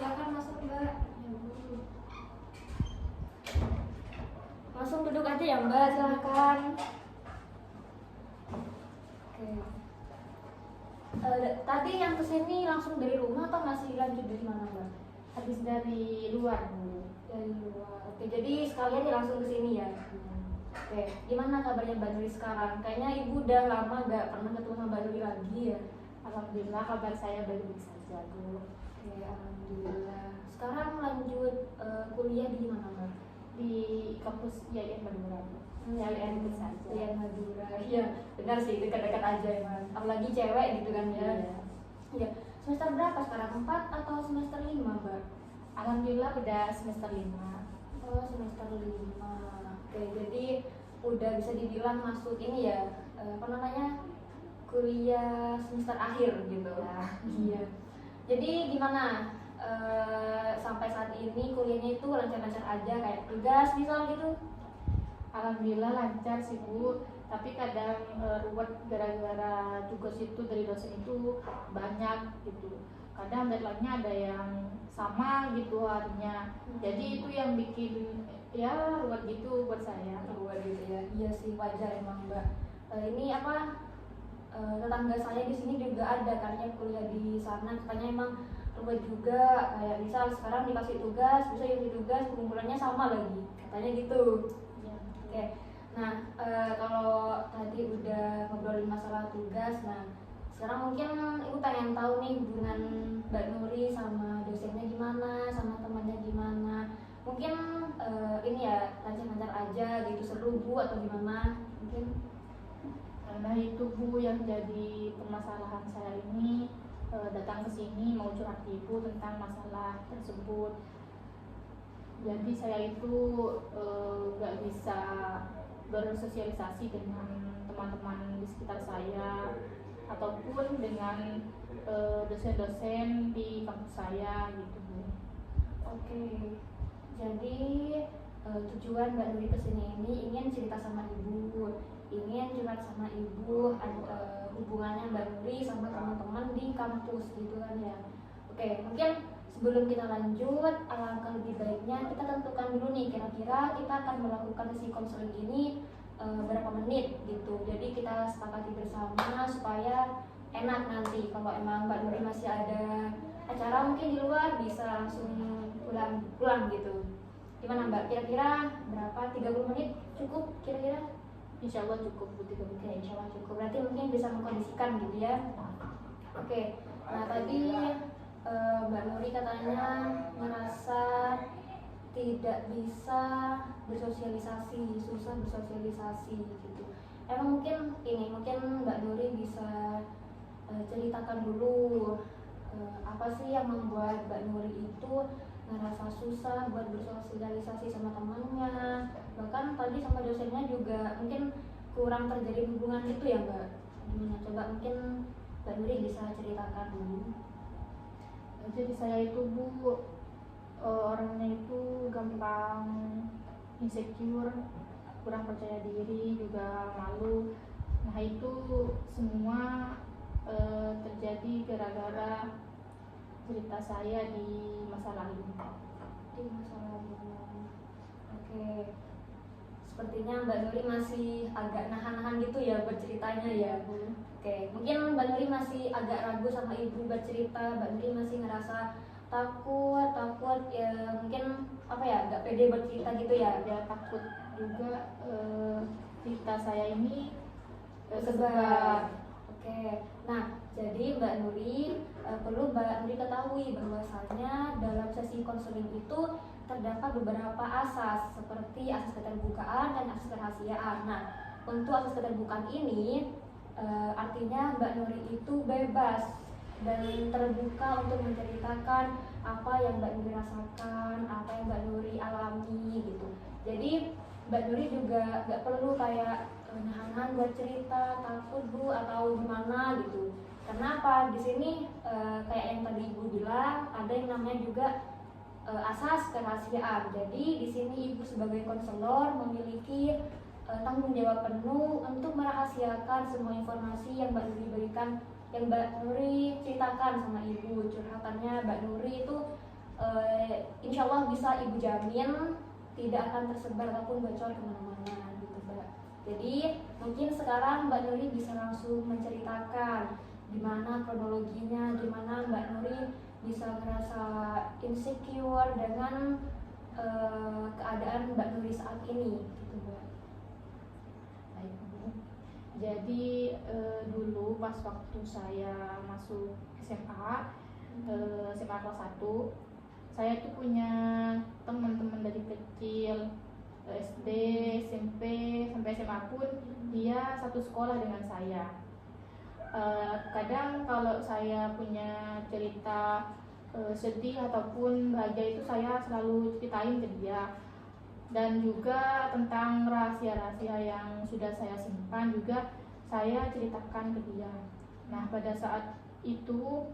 silakan masuk Mbak. Langsung duduk aja ya Mbak, silakan. Oke. Tadi yang kesini langsung dari rumah atau masih lanjut dari mana Mbak? Habis dari luar Bu. Dari luar. Oke, jadi sekalian nih langsung ke sini ya. Oke, gimana kabarnya Mbak Nuri sekarang? Kayaknya Ibu udah lama gak pernah ketemu sama Mbak Nuri lagi ya. Alhamdulillah kabar saya baik-baik saja Bu. Oke, alhamdulillah. Sekarang lanjut kuliah di mana Mbak? Di kampus IAIN Madura Bu. IAIN itu saja. IAIN Madura. Iya, benar sih, dekat-dekat aja emang. Apalagi cewek gitu kan ya. Iya. Semester berapa sekarang? 4 atau semester 5 Mbak? Alhamdulillah udah semester 5. Oh, semester 5. Oke, jadi udah bisa dibilang masuk ini ya, apa namanya, kuliah semester akhir gitu. Iya. Jadi gimana sampai saat ini kuliahnya itu lancar-lancar aja, kayak tugas misal gitu? Alhamdulillah lancar sih Bu, tapi kadang ruwet gara-gara tugas itu dari dosen itu banyak gitu. Kadang deadline-nya ada yang sama gitu harinya. Jadi itu yang bikin ya ruwet gitu buat saya. Ruwet gitu ya. Iya sih, wajar emang Mbak. Ini apa, tetangga saya di sini juga ada kan yang kuliah di sana, katanya emang ruwet juga, kayak misal sekarang dikasih tugas, bisa isi tugas pengumpulannya sama lagi, katanya gitu. Oke, nah kalau tadi udah ngobrolin masalah tugas, nah sekarang mungkin Ibu pengen tahu nih hubungan Mbak Nuri sama dosennya gimana, sama temannya gimana. Mungkin ini ya lancar-lancar aja gitu, seru Bu atau gimana? Mungkin Nah itu Bu yang jadi permasalahan saya ini, datang ke sini mau curhat ke Ibu tentang masalah tersebut. Jadi saya itu nggak bisa bersosialisasi dengan teman-teman di sekitar saya ataupun dengan dosen-dosen di kampus saya gitu Bu. oke, jadi tujuan Mbak Nuri kesini ini ingin cerita sama Ibu, ingin curhat sama Ibu, hubungannya Mbak Nuri sama teman-teman di kampus gitu kan ya. Oke, mungkin sebelum kita lanjut, alangkah lebih baiknya kita tentukan dulu nih kira-kira kita akan melakukan sesi konseling ini berapa menit gitu. Jadi kita sepakati bersama supaya enak nanti kalau emang Mbak Nuri masih ada acara mungkin di luar bisa langsung pulang gitu. Gimana Mbak? Kira-kira berapa? 30 menit cukup kira-kira? Insya Allah cukup Bu 30 Oke, menit. insya Allah cukup. Berarti mungkin bisa mengkondisikan gitu ya. Oke, nah tadi Mbak Nuri katanya merasa tidak bisa bersosialisasi, susah bersosialisasi gitu. Emang mungkin ini, mungkin Mbak Nuri bisa ceritakan dulu apa sih yang membuat Mbak Nuri itu ngerasa susah buat bersosialisasi sama temannya, bahkan tadi sama dosennya juga mungkin kurang terjadi hubungan itu ya Mbak. Gimana, coba mungkin Mbak Nuri bisa ceritakan dulu. Jadi saya itu Bu orangnya itu gampang insecure, kurang percaya diri, juga malu. Nah itu semua terjadi gara-gara cerita saya di masa lalu. Di masa lalu. Oke. Sepertinya Mbak Nuri masih agak nahan-nahan gitu ya berceritanya ya. Oke, mungkin Mbak Nuri masih agak ragu sama Ibu bercerita. Mbak Nuri masih ngerasa takut ya, mungkin apa ya, agak pede bercerita gitu ya. Dia takut juga cerita saya ini Sebar. Oke, nah jadi Mbak Nuri perlu Mbak Nuri ketahui bahwasanya dalam sesi konseling itu terdapat beberapa asas seperti asas keterbukaan dan asas kerahasiaan. Nah, untuk asas keterbukaan ini artinya Mbak Nuri itu bebas dan terbuka untuk menceritakan apa yang Mbak Nuri rasakan, apa yang Mbak Nuri alami gitu. Jadi Mbak Nuri juga gak perlu kayak nahan buat cerita, takut Bu atau gimana gitu. Karena apa? Di sini kayak yang tadi Ibu bilang, ada yang namanya juga asas kerahasiaan. Jadi di sini Ibu sebagai konselor memiliki tanggung jawab penuh untuk merahasiakan semua informasi yang Mbak Nuri berikan, yang Mbak Nuri ceritakan sama Ibu. Curhatannya Mbak Nuri itu insya Allah bisa Ibu jamin tidak akan tersebar ataupun bocor kemana-mana gitu Mbak. Jadi mungkin sekarang Mbak Nuri bisa langsung menceritakan gimana kronologinya, gimana Mbak Nuri bisa ngerasa insecure dengan keadaan Mbak Nuri saat ini gitu Mbak. Baik, Bu. Jadi dulu pas waktu saya masuk SMA, SMA kelas 1, saya tuh punya teman-teman dari kecil, SD, SMP, sampai SMA pun dia satu sekolah dengan saya. Kadang kalau saya punya cerita sedih ataupun bahagia itu saya selalu ceritain ke dia, dan juga tentang rahasia-rahasia yang sudah saya simpan juga saya ceritakan ke dia. Nah, pada saat itu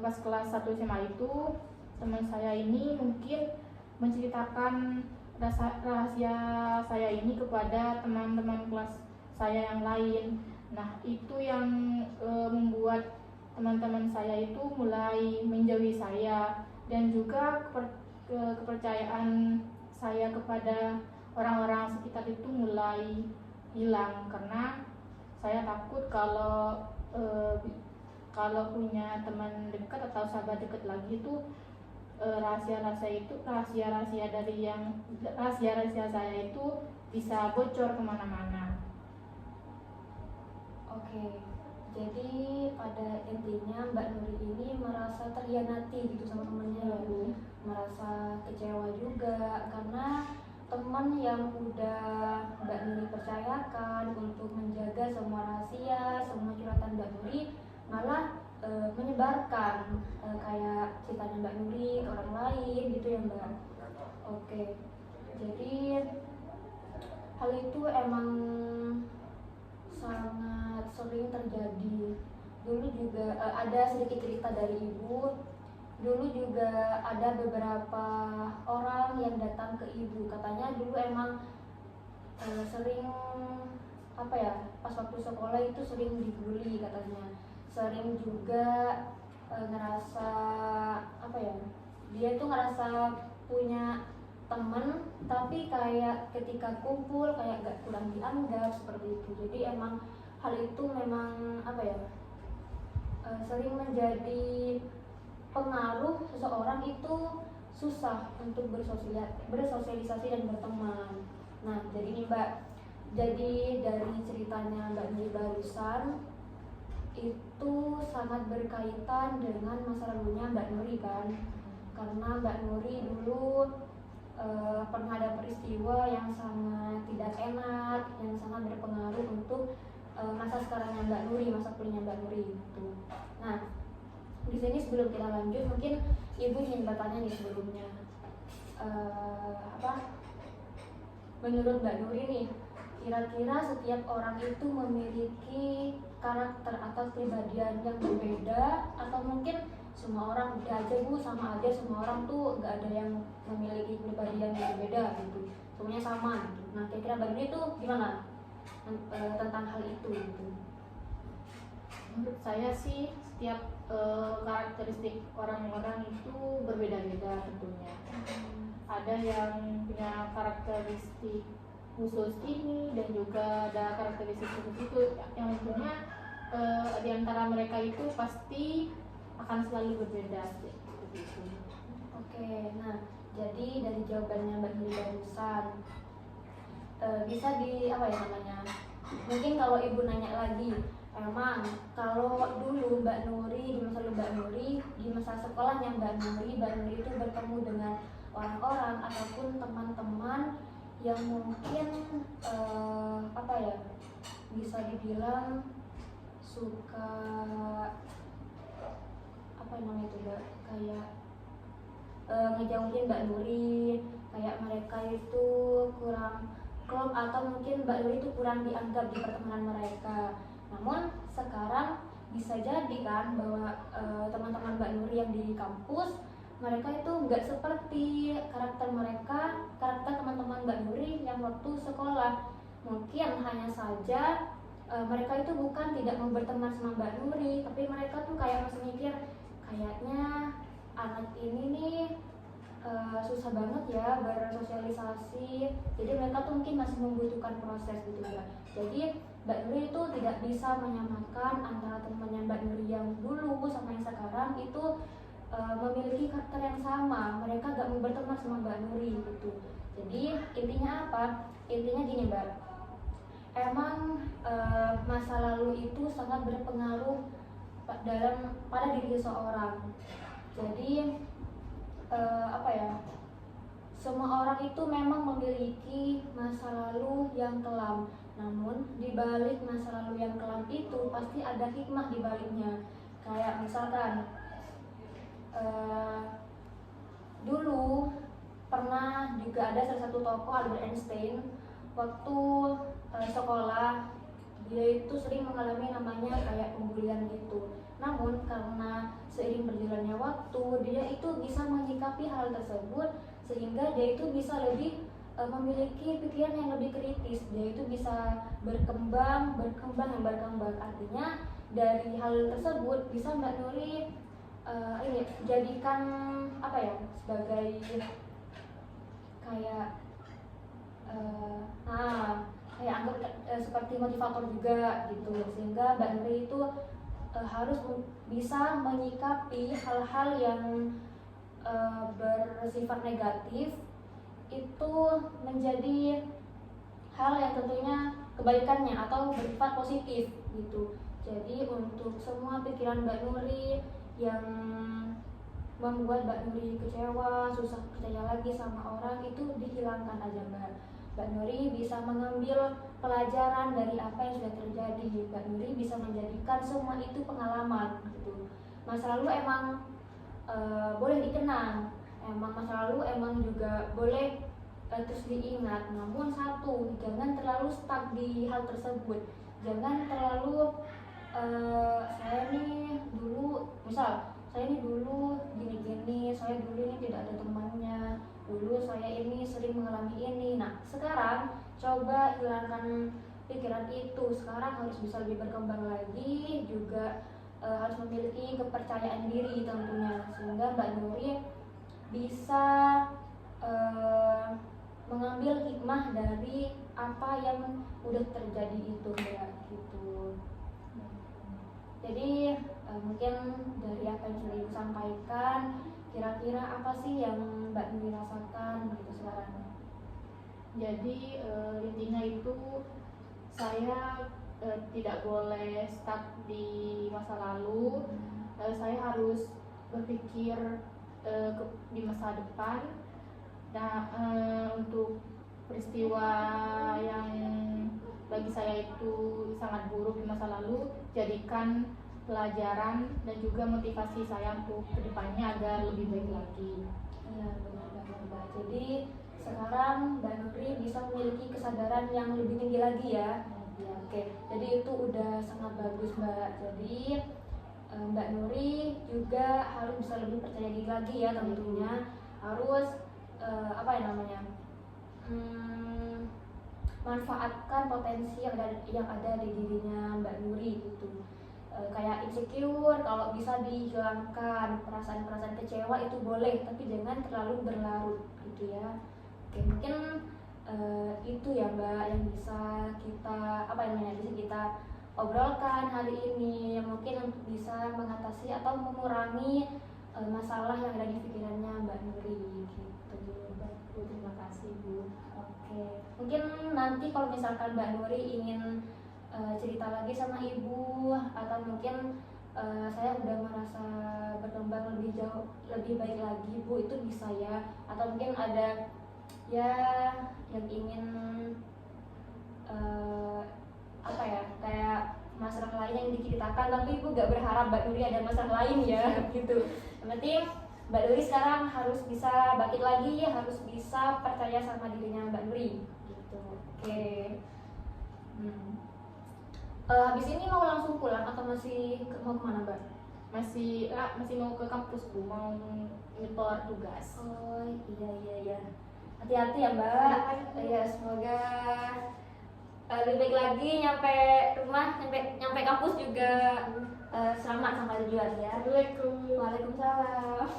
pas kelas 1 SMA itu teman saya ini mungkin menceritakan rahasia saya ini kepada teman-teman kelas saya yang lain. Nah, itu yang membuat teman-teman saya itu mulai menjauhi saya, dan juga kepercayaan saya kepada orang-orang sekitar itu mulai hilang, karena saya takut kalau punya teman dekat atau sahabat dekat lagi itu rahasia-rahasia saya itu bisa bocor kemana-mana. Oke, jadi pada intinya Mbak Nuri ini merasa terhianati gitu sama temennya ya Bu, merasa kecewa juga karena teman yang udah Mbak Nuri percayakan untuk menjaga semua rahasia, semua curhatan Mbak Nuri malah menyebarkan kayak ceritanya Mbak Nuri ke orang lain gitu ya Mbak. Oke, jadi hal itu emang sangat sering terjadi. Dulu juga ada sedikit cerita dari Ibu. Dulu juga ada beberapa orang yang datang ke Ibu. Katanya dulu emang sering pas waktu sekolah itu sering dibully katanya. Sering juga ngerasa dia itu ngerasa punya temen tapi kayak ketika kumpul kayak gak kurang dianggap seperti itu. Jadi emang hal itu memang sering menjadi pengaruh seseorang itu susah untuk bersosialisasi dan berteman. Nah, jadi nih Mbak, jadi dari ceritanya Mbak Nuri barusan itu sangat berkaitan dengan masa lalunya Mbak Nuri kan, karena Mbak Nuri dulu pernah ada peristiwa yang sangat tidak enak, yang sangat berpengaruh untuk masa sekarangnya Mbak Nuri, masa kuliahnya Mbak Nuri gitu. Nah, di sini sebelum kita lanjut, mungkin Ibu ingin bertanya nih sebelumnya, menurut Mbak Nuri nih, kira-kira setiap orang itu memiliki karakter atau kepribadian yang berbeda, atau mungkin semua orang udah aja Bu, sama aja, semua orang tuh gak ada yang memiliki kepribadian yang berbeda gitu, semuanya sama gitu. Nah, kira-kira Mbak Nuri tuh gimana tentang hal itu gitu? Menurut saya sih setiap karakteristik orang-orang itu berbeda-beda tentunya. Ada yang punya karakteristik khusus ini dan juga ada karakteristik khusus itu, yang tentunya di antara mereka itu pasti akan selalu berbeda seperti itu. Oke, nah jadi dari jawabannya Mbak Nuri barusan bisa mungkin kalau Ibu nanya lagi, emang kalau dulu Mbak Nuri, di masa lalu Mbak Nuri, di masa sekolahnya Mbak Nuri itu bertemu dengan orang-orang ataupun teman-teman yang mungkin bisa dibilang suka kayak ngejauhin Mbak Nuri, kayak mereka itu kurang klop atau mungkin Mbak Nuri itu kurang dianggap di pertemanan mereka. Namun sekarang bisa jadi kan bahwa teman-teman Mbak Nuri yang di kampus, mereka itu nggak seperti karakter teman-teman Mbak Nuri yang waktu sekolah. Mungkin hanya saja mereka itu bukan tidak mau berteman sama Mbak Nuri, tapi mereka tuh kayak masih mikir kayaknya anak ini nih susah banget ya bersosialisasi, jadi mereka tuh mungkin masih membutuhkan proses gitu ya. Jadi Mbak Nuri itu tidak bisa menyamakan antara temannya Mbak Nuri yang dulu sama yang sekarang itu memiliki karakter yang sama. Mereka gak mau berteman sama Mbak Nuri gitu. Jadi intinya apa? Intinya gini Mbak, emang masa lalu itu sangat berpengaruh pada diri seseorang. Jadi apa ya, semua orang itu memang memiliki masa lalu yang kelam. Namun di balik masa lalu yang kelam itu pasti ada hikmah di baliknya. Kayak misalkan dulu pernah juga ada salah satu tokoh, Albert Einstein, waktu sekolah dia itu sering mengalami namanya kayak pembulian gitu. Namun karena seiring berjalannya waktu dia itu bisa menyikapi hal tersebut sehingga dia itu bisa lebih memiliki pikiran yang lebih kritis. Dia itu bisa berkembang. Artinya dari hal tersebut bisa Mbak Nuri ini jadikan apa ya, sebagai kayak kayak anggap seperti motivator juga gitu, sehingga Mbak Nuri itu harus bisa menyikapi hal-hal yang bersifat negatif itu menjadi hal yang tentunya kebaikannya atau bersifat positif gitu. Jadi untuk semua pikiran Mbak Nuri yang membuat Mbak Nuri kecewa, susah percaya lagi sama orang, itu dihilangkan aja Mbak. Mbak Nuri bisa mengambil pelajaran dari apa yang sudah terjadi. Mbak Nuri bisa menjadikan semua itu pengalaman gitu. Masa lalu emang boleh dikenang, emang masa lalu emang juga boleh terus diingat. Namun satu, jangan terlalu stuck di hal tersebut. Jangan terlalu saya nih dulu, misal saya ini dulu gini-gini, saya dulu ini tidak ada temannya, dulu saya ini sering mengalami ini. Nah sekarang coba hilangkan pikiran itu. Sekarang harus bisa lebih berkembang lagi, juga harus memiliki kepercayaan diri tentunya, sehingga Mbak Nuri bisa mengambil hikmah dari apa yang udah terjadi itu Mbak gitu. Jadi mungkin dari apa yang sudah Ibu sampaikan, kira-kira apa sih yang Mbak Nuri rasakan gitu sekarang? Jadi intinya itu saya tidak boleh stuck di masa lalu. Saya harus berpikir di masa depan. Nah, untuk peristiwa yang bagi saya itu sangat buruk di masa lalu, jadikan pelajaran dan juga motivasi saya untuk kedepannya agar lebih baik lagi. Iya benar banget Mbak. Jadi sekarang Mbak Nuri bisa memiliki kesadaran yang lebih tinggi lagi ya. Ya oke. Jadi itu udah sangat bagus Mbak. Jadi Mbak Nuri juga harus bisa lebih percaya diri lagi ya tentunya. Harus apa ya namanya? Manfaatkan potensi yang ada di dirinya Mbak Nuri gitu. Kayak insecure kalau bisa dihilangkan, perasaan-perasaan kecewa itu boleh tapi jangan terlalu berlarut gitu ya. Oke, mungkin itu ya Mbak yang bisa kita bisa kita obrolkan hari ini, yang mungkin bisa mengatasi atau mengurangi masalah yang ada di pikirannya Mbak Nuri gitu. Terima kasih Bu. Oke, mungkin nanti kalau misalkan Mbak Nuri ingin cerita lagi sama Ibu, atau mungkin saya udah merasa berkembang lebih jauh, lebih baik lagi Bu, itu bisa ya. Atau mungkin ada ya yang ingin kayak masalah lain yang diceritakan, tapi Ibu gak berharap Mbak Nuri ada masalah lain ya gitu. Yang penting Mbak Nuri sekarang harus bisa bangkit lagi, harus bisa percaya sama dirinya Mbak Nuri gitu. Oke. Habis ini mau langsung pulang atau mau kemana Mbak? Masih mau ke kampus Bu, mau nyetor tugas. Oh iya. Hati-hati ya Mbak. Ya semoga lebih baik lagi nyampe rumah, nyampe kampus juga selamat sampai tujuan ya. Assalamualaikum. Waalaikumsalam.